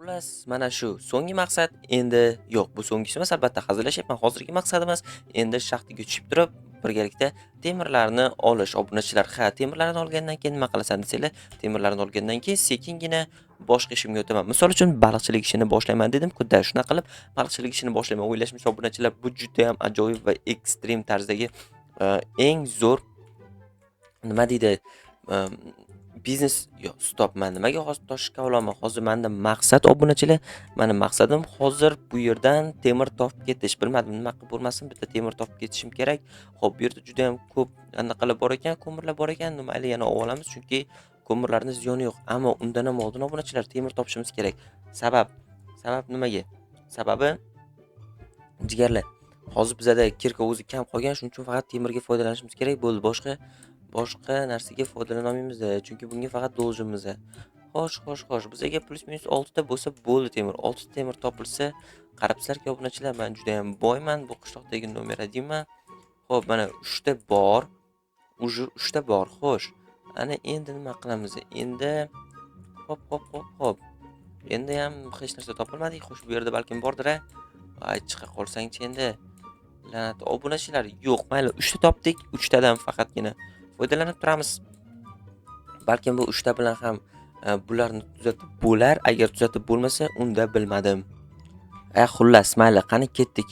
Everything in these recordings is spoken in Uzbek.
Xullas, mana shu so'nggi maqsad endi yo'q, bu so'nggisi emas, albatta hazillashyapman. Hozirgi maqsadimiz endi shaxtaga tushib turib, birgalikda temirlarni olish. Obunachilar, ha, temirlarni olgandan keyin nima qilasan desanglar, temirlarni olgandan keyin sekingina boshqa ishimga o'taman. Misol uchun baliqchilik ishini boshlayman dedim-ku-da, shunaqa qilib baliqchilik ishini boshlayman. O'ylashimcha obunachilar, bu juda ham ajoyib va ekstrem tarzdagi eng zo'r nima deydi, ehm, biznes yo'q, stop. Men nimaga hozir toshishga olaman? Hozir menda maqsad obunachilar, mani maqsadim hozir bu yerdan temir topib ketish. Bilmadim nima qilib bo'lmasin, bitta temir topib ketishim kerak. Xo'p, bu yerda juda ham ko'p anaqalar bor ekan, ko'mirlar bor ekan. Mayli, yana olib olamiz, chunki ko'mirlarni ziyoni yo'q. Ammo undan ham oldin obunachilar temir topishimiz kerak. Sabab, sabab nimaga? Sababi jigarlar. Hozir bizada kirka o'zi kam qolgan, shuning uchun faqat temirga foydalanishimiz kerak bo'ldi. Boshqa narsaga foydalana olmaymiz, chunki bunga faqat do'ljimiz. Xo'sh. Bizga plus-minus 6 ta bo'lsa bo'ldi temir. 6 ta temir topilsa, qarabsizlarki obunachilar, men juda ham boyman. Bu qishloqdagi nomer 1 man. Xo'p, mana 3 ta bor. Уже 3 ta bor. Xo'sh. Ana endi nima qilamiz? Endi hop. Endi ham hech narsa topilmadi. Xo'sh, bu yerda balkim bordir-a? Ay, chiqa qolsang-chi endi. La'nat obunachilar, yo'q, mayli 3 ta topdik. 3 tadan faqatgina foydalanib turamiz. Balkim bu 3 ta bilan ham bularni tuzatib bo'lar. Agar tuzatib bo'lmasa, unda bilmadim. Xullas, mayli, qani ketdik.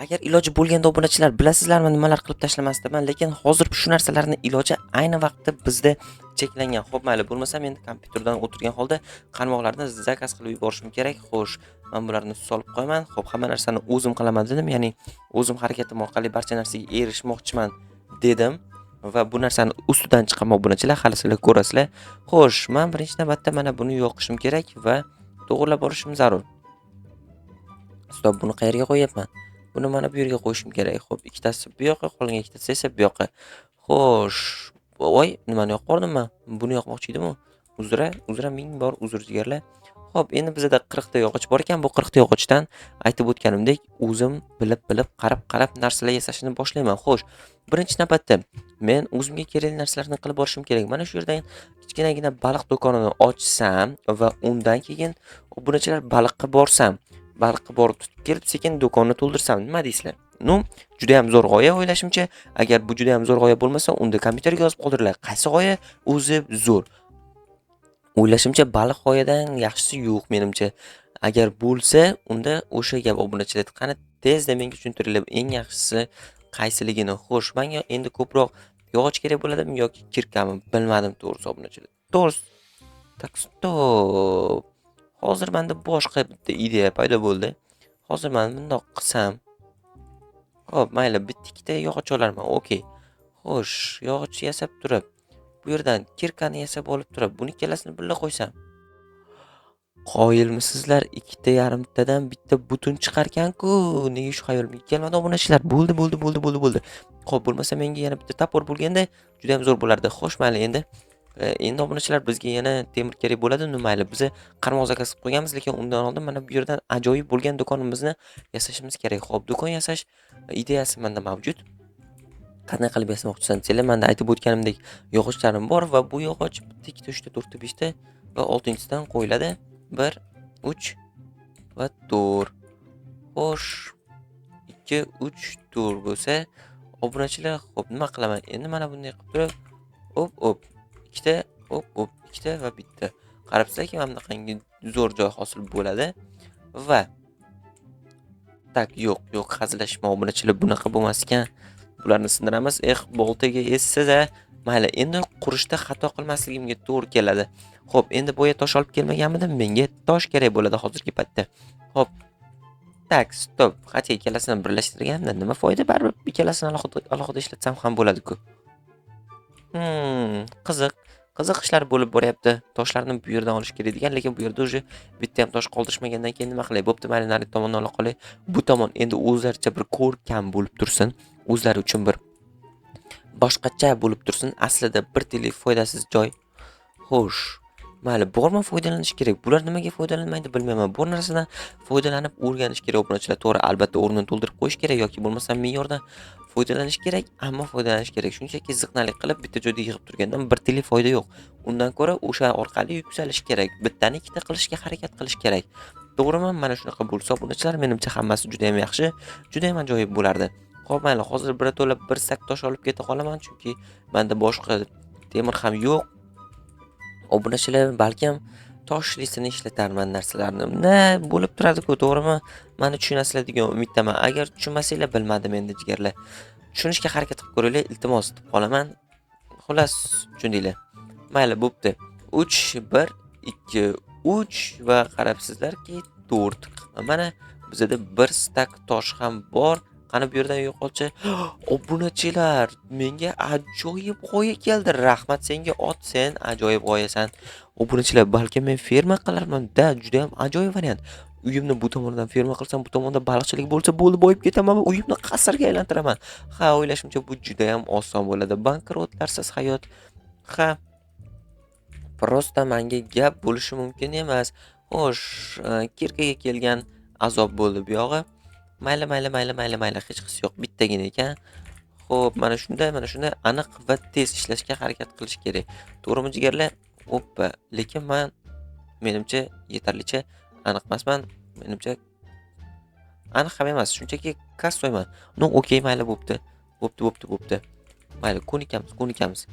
Agar iloji bo'lganda obunachilar, bilasizlarmi nimalar qilib tashlamasdiman, lekin hozir shu narsalarni iloji ayni vaqtda bizda cheklangan. Xo'p, mayli, bo'lmasam endi kompyuterdan o'tirgan holda qarmoqlarni zakaz qilib yuborishim kerak. Xo'sh, men bularni solib qo'yaman. Xo'p, hamma narsani o'zim qilaman dedim, ya'ni o'zim harakatim orqali barcha narsaga erishmoqchiman dedim va bu narsani ustidan chiqaman obunachilar, hali sizlar ko'rasizlar. Xo'sh, men birinchi navbatda mana buni yoqishim kerak va to'g'rilab borishim zarur. Stop, buni qayerga qo'yapman? Buni mana bu yerga qo'yishim kerak. Xo'p, ikkitasi bu yoqqa, qolgan ikkitasi esa bu yoqqa. Xo'sh. Voy, nimani yoqib qordimman? Buni yoqmoqchi edim-ku. Uzra ming bor uzr jigarlar. Xo'p, endi bizda 40 ta yog'och bor ekan. Bu 40 ta yog'ochdan aytib o'tganimdek, o'zim bilib, qarab narsalar yasashni boshlayman. Xo'sh, birinchi navbatda men o'zimga kerakli narsalarni qilib borishim kerak. Mana shu yerdan kichkinagina baliq do'konini ochsam va undan keyin obunachilar baliqqa borsam, baliqqa borib tutib kelib, sekin do'konni to'ldirsam, nima deysizlar? Juda ham zo'r g'oya o'ylashimcha. Agar bu juda ham zo'r g'oya bo'lmasa, unda kompyuterga yozib qoldiringlar. Qaysi g'oya o'zi zo'r? O'ylashimcha baliq g'oyadan yaxshisi yo'q menimcha. Agar bo'lsa, unda o'sha gap obunachilar. Qani tezda menga tushuntiringlar, eng yaxshisi qaysiligini. Xo'sh, menga endi ko'proq yog'och kerak bo'ladimi yoki kirkami? Bilmadim to'g'risi obunachilar. To'g'risi. Tak, stop. Hozir menda boshqa bitta ideya paydo bo'ldi. Hozir men bundoq qilsam, xo'p, mayli, bitta ikkita yog'och olarman. Okey. Xo'sh, yog'och yasab turib, bu yerdan kirkani yasab olib turib, buni ikkalasini birga qo'ysam. Qoyilmisizlar? 2,5tadan bitta butun chiqarkan-ku. Nega shu xayolimga kelmadi obunachilar? Bo'ldi. Xo'p, bo'lmasa menga yana bitta topor bo'lganda juda ham zo'r bo'lardi. Xo'sh, mayli endi. Endi obunachilar, bizga yana temir kerak bo'ladi. Mayli, biz qarmoq zakaz qilib qo'yganmiz, lekin undan oldin mana bu yerdan ajoyib bo'lgan do'konimizni yasashimiz kerak. Xo'p, do'kon yasash ideyasi menda mavjud. Qanday qilib yasamoqchisan desanglar, menda aytib o'tganimdek yog'ochlarim bor va bu yog'och 1 2 3 4 5 ta va 6-dan qo'yiladi. 1 3 va 4. Xo'sh, 2 3 4 bo'lsa, obunachilar, xo'p, nima qilaman? Endi mana bunday qilib turib, hop, 2 ta, hop, 2 ta va bitta. Qarabsizlarki, mana bunaqangi zo'r joy hosil bo'ladi va tak, yo'q, hazillashma obunachilar, bunaqa bo'lmas ekan. Bularni sindiramiz. Boltaga essiz-a. Mayli, endi qurishda xato qilmasligimga to'g'ri keladi. Xo'p, endi boya tosh olib kelmaganmidim? Menga tosh kerak bo'ladi hozirgi paytda. Xo'p. Tak, stop. Qancha ikkalasini birlashtirganimda nima foyda? Baribir ikkalasini alohida ishlatsam ham bo'ladi-ku. Qiziq ishlar bo'lib boryapti. Toshlarni bu yerdan olish kerak ekan, lekin bu yerda o'zi bitta ham tosh qoldirishmagandan keyin nima qilay? Bo'pti, mayli, nari tomondan ola qolay. Bu tomon endi o'zlaricha bir ko'rkam bo'lib tursin. O'zlari uchun bir boshqacha bo'lib tursin. Aslida bir tili foydasiz joy. Xo'sh, Mayli, bormi foydalanish kerak. Bular nimaga foydalanmaydi bilmayman. Bu narsadan foydalanib o'rganish kerak obunachilar. To'g'ri, albatta o'rnini to'ldirib qo'yish kerak yoki bo'lmasa me'yordan foydalanish kerak, ammo foydalanish kerak. Shunchaki ziqnalik qilib bitta joyda yig'ib turgandan bir tiyinlik foyda yo'q. Undan ko'ra o'sha orqali yuksalish kerak. Bittani ikkita qilishga harakat qilish kerak. To'g'rimi? Mana shunaqa bo'lsa obunachilar menimcha hammasi juda ham yaxshi, juda ham ajoyib bo'lardi. Xo'p, mayli, hozir birato'la bir sak tosh olib keta qolaman, chunki menda boshqa temir ham yo'q. Obunachilar balkim toshlisini ishlatarman narsalarni. Bo'lib turadi-ku, to'g'rimi? Meni tushunasizlar degan umiddaman. Agar tushunmasanglar bilmadim endi jigarlar. Tushunishga harakat qilib ko'ringlar, iltimos deb qolaman. Xullas, tushundinglar. Mayli, bo'pti. 3 1 2 3 va qarabsizlarki 4. Mana bizda bir stak tosh ham bor. Qani bu yerdan yo'qolchi. Obunachilar, menga ajoyib g'oya keldi. Rahmat senga ot, sen ajoyib g'oyasan. Obunachilar, balki men ferma qilarman-da, juda ham ajoyib variant. Uyimni bu tomondan ferma qilsam, bu tomonda baliqchilik bo'lsa, bo'ldi, boyib ketaman va uyimni qasrga aylantiraman. Ha, o'ylashimcha bu juda ham oson bo'ladi. Bankrotlarsiz hayot. Ha, prosta menga gap bo'lishi mumkin emas. Xo'sh, kirkaga kelgan azob bo'ldi bu yog'i. Mayli, hech qisi yo'q, bittagina ekan. Xo'p, mana shunday aniq va tez ishlashga harakat qilish kerak. To'g'rimi jigarlar? Oppa, lekin menimcha yetarlicha aniq emasman. Menimcha aniq ham emas, shunchaki kassoyman. No, okey, mayli, bo'pti. Bo'pti. Mayli, ko'nikamiz.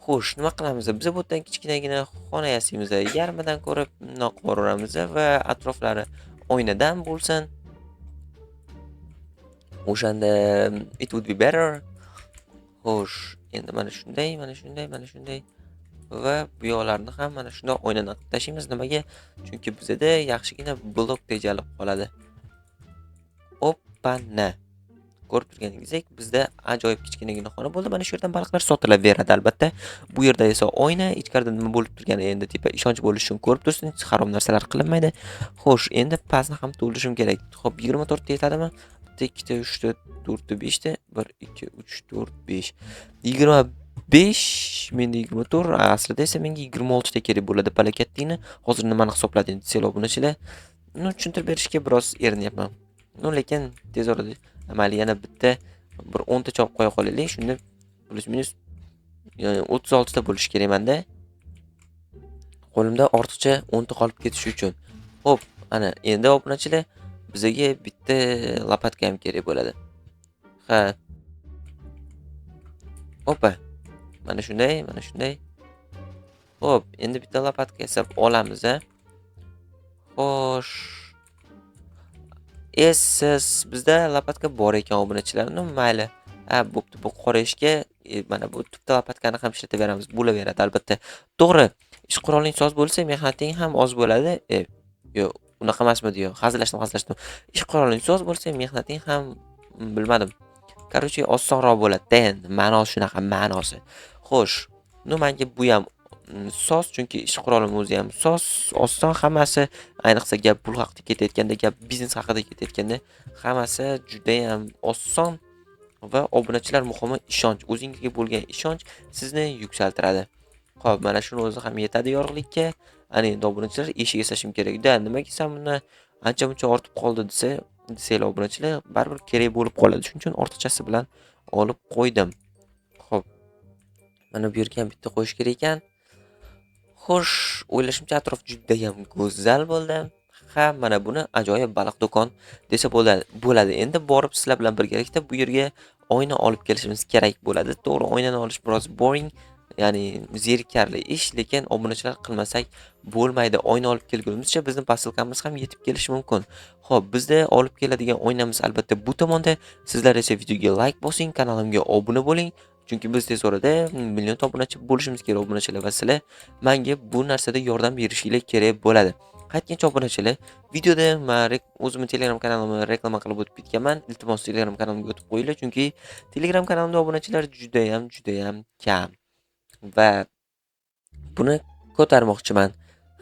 Xo'sh, nima qilamiz? Biz bu yerdan kichkinagina xona yasaymiz. Yarmidan ko'ra noq qo'raveramiz va atroflari oynadan bo'lsin. O'shanda it would be better. Xo'sh, endi mana shunday va bu yoqlarni ham mana shunday oynadan qilib tashlaymiz. Nimaga? Chunki bizda yaxshigina blok tejalib qoladi. Oppana. Ko'rib turganingizdek, bizda ajoyib kichkinagina xona bo'ldi. Mana shu yerdan baliqlar sotilaveradi albatta. Bu yerda esa oyna, ichkarida nima bo'lib turgani endi tepa ishonch bo'lishi uchun ko'rib tursiz, harom narsalar qilinmaydi. Xo'sh, endi pastni ham to'ldirishim kerak. Xo'p, 24 ta yetadimi? 1 2 3 4 4 ta 5 ta 1 2 3 4 5 25 menda 24, aslida esa menga 26 ta kerak bo'ladi. Palakatdingni hozir nimani hisoblading desanglar obunachilar. Tushuntirib berishga biroz erinyapman. Lekin tez orada amali yana bitta bir 10 ta chopib qo'ya qolaylik. Shunda plus minus 36 ta bo'lishi kerak menda. Qo'limda ortiqcha 10 ta qolib ketishi uchun. Xo'p, ana endi obunachilar bizga bitta lopatka ham kerak bo'ladi. Ha. Opa. Mana shunday. Xo'p, endi bitta lopatka yasab olamiz, a. Xo'sh. Siz bizda lopatka bor ekan obunachilarning, mayli. Bo'pti, bu qora ishga mana bu bitta lopatkani ham ishlataveramiz. Bo'laveradi albatta. To'g'ri, ish quroling soz bo'lsa, mehnating ham oz bo'ladi. Yo'q, unaqa emasmi deyo. Hazillashdim. Ish quroling soz bo'lsa, mehnating ham bilmadim. Короче, osonroq bo'ladi. Endi ma'nosi shunaqa, ma'nosi. Xo'sh, menga bu ham soz, chunki ish qurolim o'zi ham soz, oson hammasi, ayniqsa gap pul haqida ketayotganda, gap biznes haqida ketayotganda hammasi juda ham oson va obunachilar muhimi ishonch. O'zingizga bo'lgan ishonch sizni yuksaltiradi. Xo'p, mana shuni o'zi ham yetadi yorug'likka. Ana endi obunachilar eshik yasashim kerak-da. Nimaga sen buni ancha-muncha ortib qoldi desanglar obunachilar, baribir kerak bo'lib qoladi. Shuning uchun ortiqchasi bilan olib qo'ydim. Xo'p. Mana bu yerga ham bitta qo'yish kerak ekan. Xo'sh, o'ylashimcha atrof juda ham go'zal bo'ldi. Ha, mana buni ajoyib baliq do'kon desa bo'ladi. Endi borib sizlar bilan birgalikda bu yerga oyna olib kelishimiz kerak bo'ladi. To'g'ri, oynani olish biroz boring, ya'ni zerikarli ish, lekin obunachilar qilmasak bo'lmaydi. Oyna olib kelgunimizcha bizning posilkamiz ham yetib kelishi mumkin. Xo'p, bizda olib keladigan oynamiz albatta bu tomonda. Sizlar esa videoga like bosing, kanalimga obuna bo'ling. Chunki biz tez orada million obunachi bo'lishimiz kerak obunachilar va sizlar menga bu narsada yordam berishingiz kerak bo'ladi. Qaytgancha obunachilar, videoda men o'zimning Telegram kanalimni reklama qilib o'tib ketganman. Iltimos Telegram kanalimga o'tib qo'yinglar, chunki Telegram kanalimda obunachilar juda ham kam. Va buni ko'tarmoqchiman.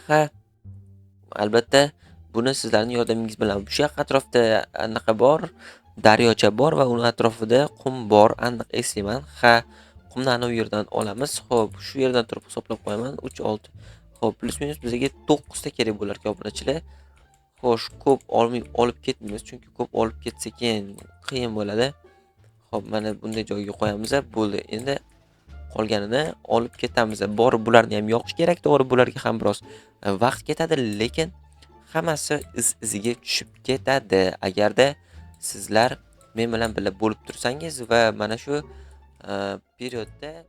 Ha, albatta buni sizlarning yordamingiz bilan. Shu yoq atrofda anaqa bor, daryocha bor va uning atrofida qum bor, aniq eslayman. Ha, qumni ana u yerdan olamiz. Xo'p, shu yerdan turib hisoblab qo'yaman. 3 6. Xo'p, plus-minus bizga 9 ta kerak bo'lar ekan obunachilar. Xo'sh, ko'p olib ketmaymiz, chunki ko'p olib ketsa keyin qiyin bo'ladi. Xo'p, mana bunday joyga qo'yamiz. Bo'ldi. Endi qolganini olib ketamiz. Borib bularni ham yoqish kerak, to'g'ri, bularga ham biroz vaqt ketadi, lekin hammasi iziga tushib ketadi. Agarda sizlar men bilan birga bo'lib tursangiz va mana shu periodda